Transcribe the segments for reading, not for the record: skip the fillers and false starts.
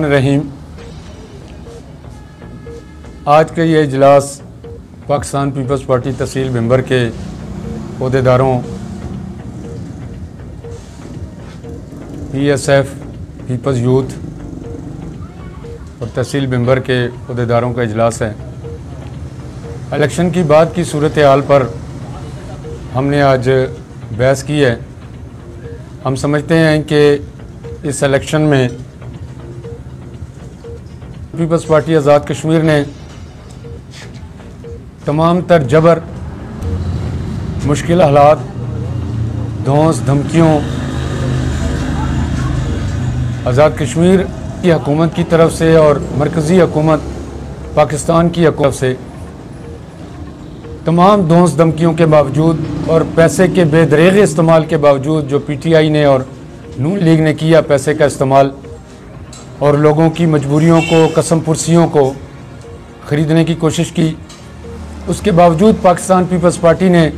रहीम। आज का ये इजलास पाकिस्तान पीपल्स पार्टी तहसील भिंबर के अहदेदारों, PSF पीपल्स यूथ और तहसील भिंबर के अहदेदारों का इजलास है। इलेक्शन की बाद की सूरत हाल पर हमने आज बहस की है। हम समझते हैं कि इस इलेक्शन में पीपल्स पार्टी आज़ाद कश्मीर ने तमाम तर जबर, मुश्किल हालात, धौंस धमकियों आज़ाद कश्मीर की हुकूमत की तरफ से और मरकज़ी हुकूमत पाकिस्तान की हुकूमत से तमाम धौंस धमकियों के बावजूद और पैसे के बेदरेग इस्तेमाल के बावजूद जो PTI ने और नून लीग ने किया पैसे का इस्तेमाल और लोगों की मजबूरियों को, कसम पुरसियों को ख़रीदने की कोशिश की, उसके बावजूद पाकिस्तान पीपल्स पार्टी ने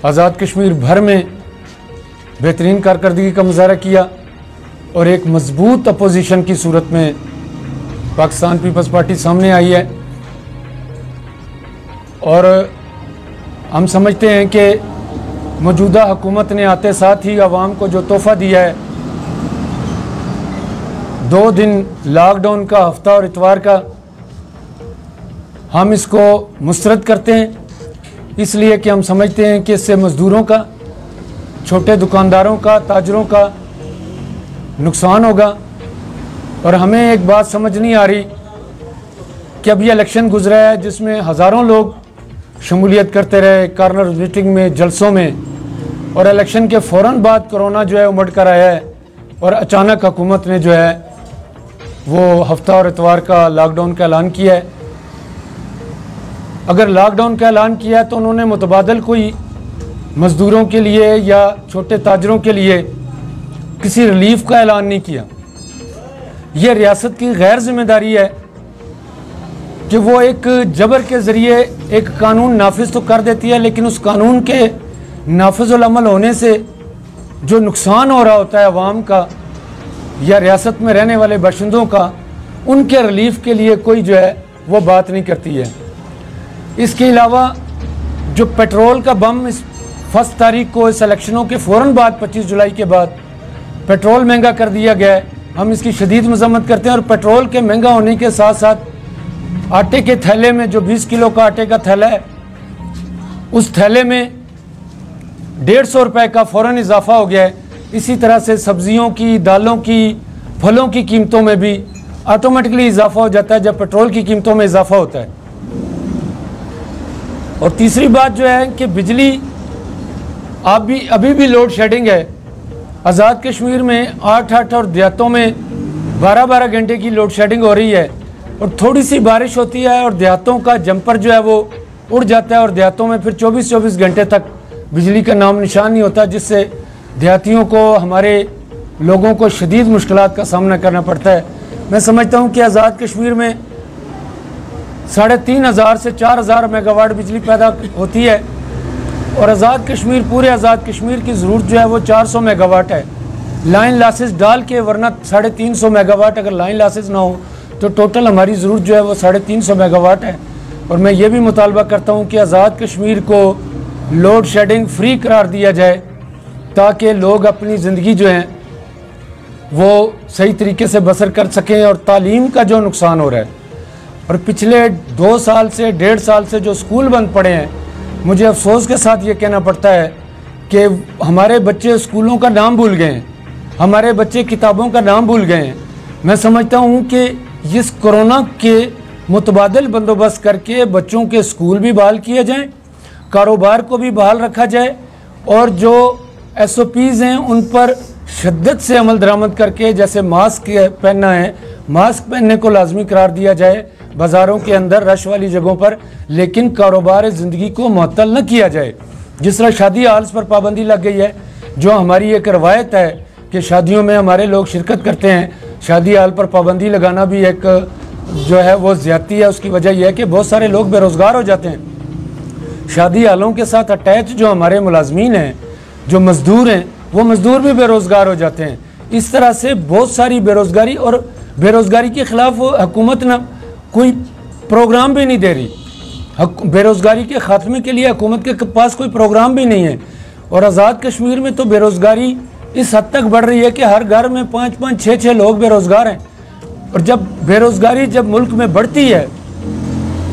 आज़ाद कश्मीर भर में बेहतरीन कारकर्दगी का मुजाहरा किया और एक मजबूत अपोजिशन की सूरत में पाकिस्तान पीपल्स पार्टी सामने आई है। और हम समझते हैं कि मौजूदा हुकूमत ने आते साथ ही आवाम को जो तोहफ़ा दिया है, 2 दिन लॉकडाउन का, हफ्ता और इतवार का, हम इसको मुस्तरद करते हैं इसलिए कि हम समझते हैं कि इससे मज़दूरों का, छोटे दुकानदारों का, ताजरों का नुकसान होगा। और हमें एक बात समझ नहीं आ रही कि अब ये इलेक्शन गुजरा है जिसमें हज़ारों लोग शमूलियत करते रहे कॉर्नर मीटिंग में, जलसों में, और इलेक्शन के फ़ौरन बाद कोरोना जो है उमड़ कर आया है और अचानक हुकूमत ने जो है वो हफ्ता और इतवार का लॉकडाउन का ऐलान किया है। अगर लॉकडाउन का ऐलान किया है तो उन्होंने मुतबादल कोई मज़दूरों के लिए या छोटे ताजरों के लिए किसी रिलीफ का ऐलान नहीं किया। यह रियासत की गैर जिम्मेदारी है कि वो एक जबर के ज़रिए एक कानून नाफिज तो कर देती है, लेकिन उस कानून के नाफिजुल अमल होने से जो नुकसान हो रहा होता है अवाम का या रियासत में रहने वाले बाशिंदों का, उनके रिलीफ के लिए कोई जो है वो बात नहीं करती है। इसके अलावा जो पेट्रोल का बम इस 1 तारीख को इस इलेक्शनों के फ़ौरन बाद 25 जुलाई के बाद पेट्रोल महंगा कर दिया गया है, हम इसकी शदीद मजम्मत करते हैं। और पेट्रोल के महंगा होने के साथ साथ आटे के थैले में, जो 20 किलो का आटे का थैला है, उस थैले में 150 रुपये का फ़ौरन इजाफा हो गया है। इसी तरह से सब्जियों की, दालों की, फलों की कीमतों में भी ऑटोमेटिकली इजाफा हो जाता है जब पेट्रोल की कीमतों में इजाफा होता है। और तीसरी बात जो है कि बिजली अभी भी लोड शेडिंग है। आज़ाद कश्मीर में 8-8 और देहातों में 12-12 घंटे की लोड शेडिंग हो रही है। और थोड़ी सी बारिश होती है और देहातों का जंपर जो है वो उड़ जाता है और देहातों में फिर 24-24 घंटे तक बिजली का नाम निशान नहीं होता, जिससे देहातियों को, हमारे लोगों को शदीद मुश्किलात का सामना करना पड़ता है। मैं समझता हूँ कि आज़ाद कश्मीर में 3500 से 4000 मेगावाट बिजली पैदा होती है और आज़ाद कश्मीर, पूरे आज़ाद कश्मीर की ज़रूरत जो है वो 400 मेगावाट है। लाइन लॉसेस डाल के, वरना 350 मेगावाट अगर लाइन लॉसेस ना हो तो टोटल हमारी ज़रूरत जो है वो 350 मेगावाट है। और मैं ये भी मुतालबा करता हूँ कि आज़ाद कश्मीर को लोड शेडिंग फ्री करार दिया जाए ताकि लोग अपनी ज़िंदगी जो है वो सही तरीके से बसर कर सकें। और तालीम का जो नुकसान हो रहा है, और पिछले 2 साल से 1.5 साल से जो स्कूल बंद पड़े हैं, मुझे अफसोस के साथ ये कहना पड़ता है कि हमारे बच्चे स्कूलों का नाम भूल गए हैं, हमारे बच्चे किताबों का नाम भूल गए हैं। मैं समझता हूँ कि इस कोरोना के मुतबादल बंदोबस्त करके बच्चों के स्कूल भी बहाल किए जाएं, कारोबार को भी बहाल रखा जाए और जो SOPs हैं उन पर शिद्दत से अमल दरामद करके, जैसे मास्क पहनना है, मास्क पहनने को लाजमी करार दिया जाए बाज़ारों के अंदर, रश वाली जगहों पर, लेकिन कारोबार ज़िंदगी को मुअत्तल न किया जाए। जिस तरह शादी हाल्स पर पाबंदी लग गई है, जो हमारी एक रवायत है कि शादियों में हमारे लोग शिरकत करते हैं, शादी हाल पर पाबंदी लगाना भी एक जो है वो ज़्यादती है। उसकी वजह यह है कि बहुत सारे लोग बेरोज़गार हो जाते हैं। शादी हालों के साथ अटैच जो हमारे मुलाजमीन हैं, जो मज़दूर हैं, वो मज़दूर भी बेरोज़गार हो जाते हैं। इस तरह से बहुत सारी बेरोज़गारी, और बेरोज़गारी के ख़िलाफ़ हुकूमत ना कोई प्रोग्राम भी नहीं दे रही। बेरोज़गारी के ख़ात्मे के लिए हुकूमत के पास कोई प्रोग्राम भी नहीं है। और आज़ाद कश्मीर में तो बेरोज़गारी इस हद तक बढ़ रही है कि हर घर में 5-5, 6-6 लोग बेरोज़गार हैं। और जब बेरोज़गारी जब मुल्क में बढ़ती है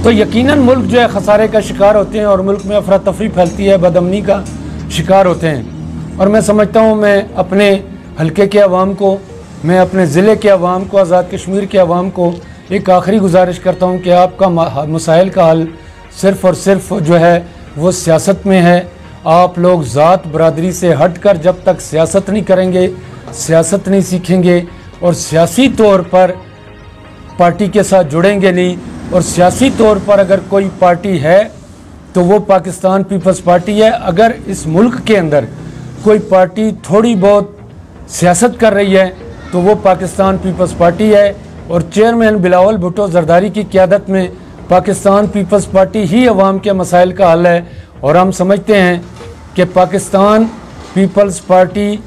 तो यकीनन मुल्क जो है ख़सारे का शिकार होते हैं और मुल्क में अफरा तफरी फैलती है, बदअमनी का शिकार होते हैं। और मैं समझता हूँ, मैं अपने हल्के के अवाम को, मैं अपने ज़िले के अवाम को, आज़ाद कश्मीर के अवाम को एक आखिरी गुजारिश करता हूँ कि आपका मसाइल का हल सिर्फ़ और सिर्फ जो है वो सियासत में है। आप लोग ज़ात बरादरी से हट कर जब तक सियासत नहीं करेंगे, सियासत नहीं सीखेंगे और सियासी तौर पर पार्टी के साथ जुड़ेंगे नहीं, और सियासी तौर पर अगर कोई पार्टी है तो वो पाकिस्तान पीपल्स पार्टी है। अगर इस मुल्क के अंदर कोई पार्टी थोड़ी बहुत सियासत कर रही है तो वो पाकिस्तान पीपल्स पार्टी है। और चेयरमैन बिलावल भुट्टो जरदारी की क़यादत में पाकिस्तान पीपल्स पार्टी ही अवाम के मसाइल का हल है। और हम समझते हैं कि पाकिस्तान पीपल्स पार्टी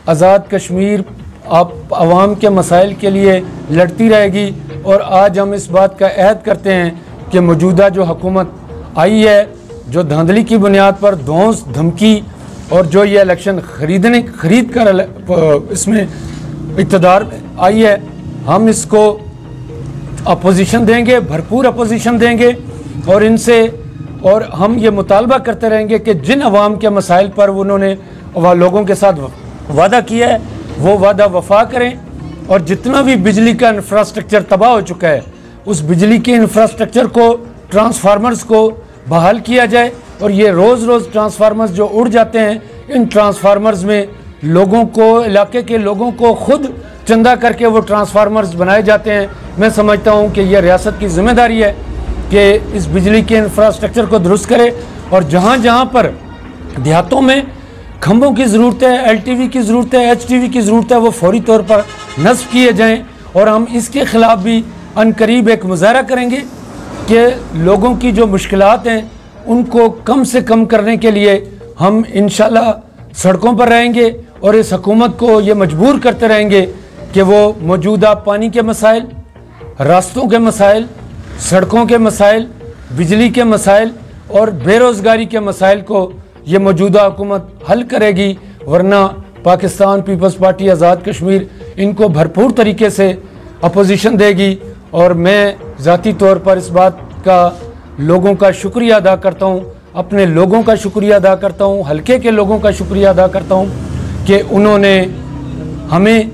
आज़ाद कश्मीर अवाम के मसाइल के लिए लड़ती रहेगी। और आज हम इस बात का अहद करते हैं कि मौजूदा जो हुकूमत आई है, जो धांधली की बुनियाद पर धौंस धमकी और जो ये इलेक्शन खरीद कर इसमें इक़्तिदार आई है, हम इसको अपोजिशन देंगे, भरपूर अपोजिशन देंगे। और इनसे और हम ये मुतालबा करते रहेंगे कि जिन अवाम के मसाइल पर उन्होंने लोगों के साथ वादा किया है वो वादा वफा करें। और जितना भी बिजली का इंफ्रास्ट्रक्चर तबाह हो चुका है, उस बिजली के इंफ्रास्ट्रक्चर को, ट्रांसफार्मर्स को बहाल किया जाए। और ये रोज़ रोज़ ट्रांसफार्मर्स जो उड़ जाते हैं, इन ट्रांसफार्मर्स में लोगों को, इलाके के लोगों को खुद चंदा करके वो ट्रांसफार्मर्स बनाए जाते हैं। मैं समझता हूँ कि यह रियासत की ज़िम्मेदारी है कि इस बिजली के इंफ्रास्ट्रक्चर को दुरुस्त करे। और जहाँ जहाँ पर देहातों में खंभों की ज़रूरत है, LTV की ज़रूरत है, HTV की ज़रूरत है, वो फौरी तौर पर नस्ब किए जाएं। और हम इसके ख़िलाफ़ भी अनकरीब एक मुज़ाहरा करेंगे कि लोगों की जो मुश्किलात हैं उनको कम से कम करने के लिए हम इंशाल्लाह सड़कों पर रहेंगे। और इस हुकूमत को ये मजबूर करते रहेंगे कि वो मौजूदा पानी के मसाइल, रास्तों के मसाइल, सड़कों के मसाइल, बिजली के मसाइल और बेरोज़गारी के मसाइल को ये मौजूदा हुकूमत हल करेगी। वरना पाकिस्तान पीपल्स पार्टी आज़ाद कश्मीर इनको भरपूर तरीके से अपोजिशन देगी। और मैं ज़ाती तौर पर इस बात का लोगों का शुक्रिया अदा करता हूँ, अपने लोगों का शुक्रिया अदा करता हूँ, हल्के के लोगों का शुक्रिया अदा करता हूँ कि उन्होंने हमें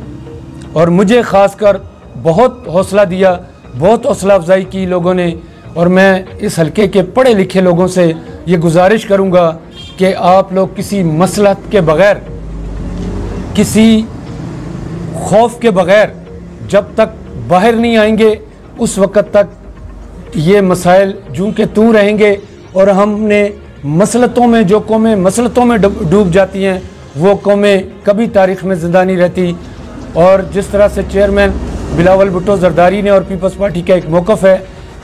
और मुझे ख़ासकर बहुत हौसला दिया, बहुत हौसला अफजाई की लोगों ने। और मैं इस हल्के के पढ़े लिखे लोगों से ये गुजारिश करूँगा कि आप लोग किसी मसलहत के बग़ैर, किसी खौफ के बग़ैर जब तक बाहर नहीं आएंगे उस वक़्त तक ये मसाइल जूं के तूं रहेंगे। और हमने मसलतों में, जो कौमें मसलतों में डूब जाती हैं वो कौमें कभी तारीख़ में ज़िंदा नहीं रहती। और जिस तरह से चेयरमैन बिलावल भुट्टो जरदारी ने और पीपल्स पार्टी का एक मौक़िफ़ है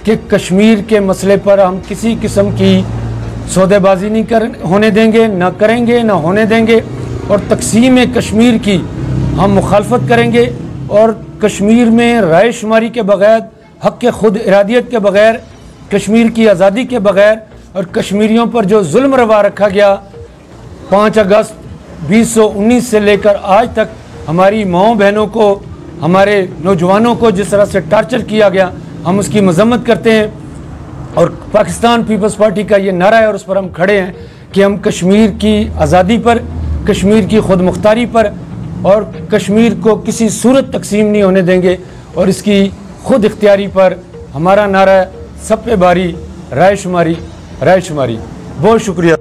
कि कश्मीर के मसले पर हम किसी किस्म की सौदेबाजी नहीं होने देंगे, ना करेंगे, ना होने देंगे। और तकसीम कश्मीर की हम मुखालफत करेंगे। और कश्मीर में राय शुमारी के बग़ैर, हक़ के खुद इरादियत के बग़ैर, कश्मीर की आज़ादी के बग़ैर और कश्मीरियों पर जो जुल्म रवा रखा गया 5 अगस्त 2019 से लेकर आज तक, हमारी माओं बहनों को, हमारे नौजवानों को जिस तरह से टार्चर किया गया, हम उसकी मजम्मत करते हैं। और पाकिस्तान पीपल्स पार्टी का ये नारा है और उस पर हम खड़े हैं कि हम कश्मीर की आज़ादी पर, कश्मीर की खुद मुख्तारी पर और कश्मीर को किसी सूरत तकसीम नहीं होने देंगे। और इसकी खुद इख्तियारी पर हमारा नारा है, सब पे बारी, राय शुमारी, राय शुमारी। बहुत शुक्रिया।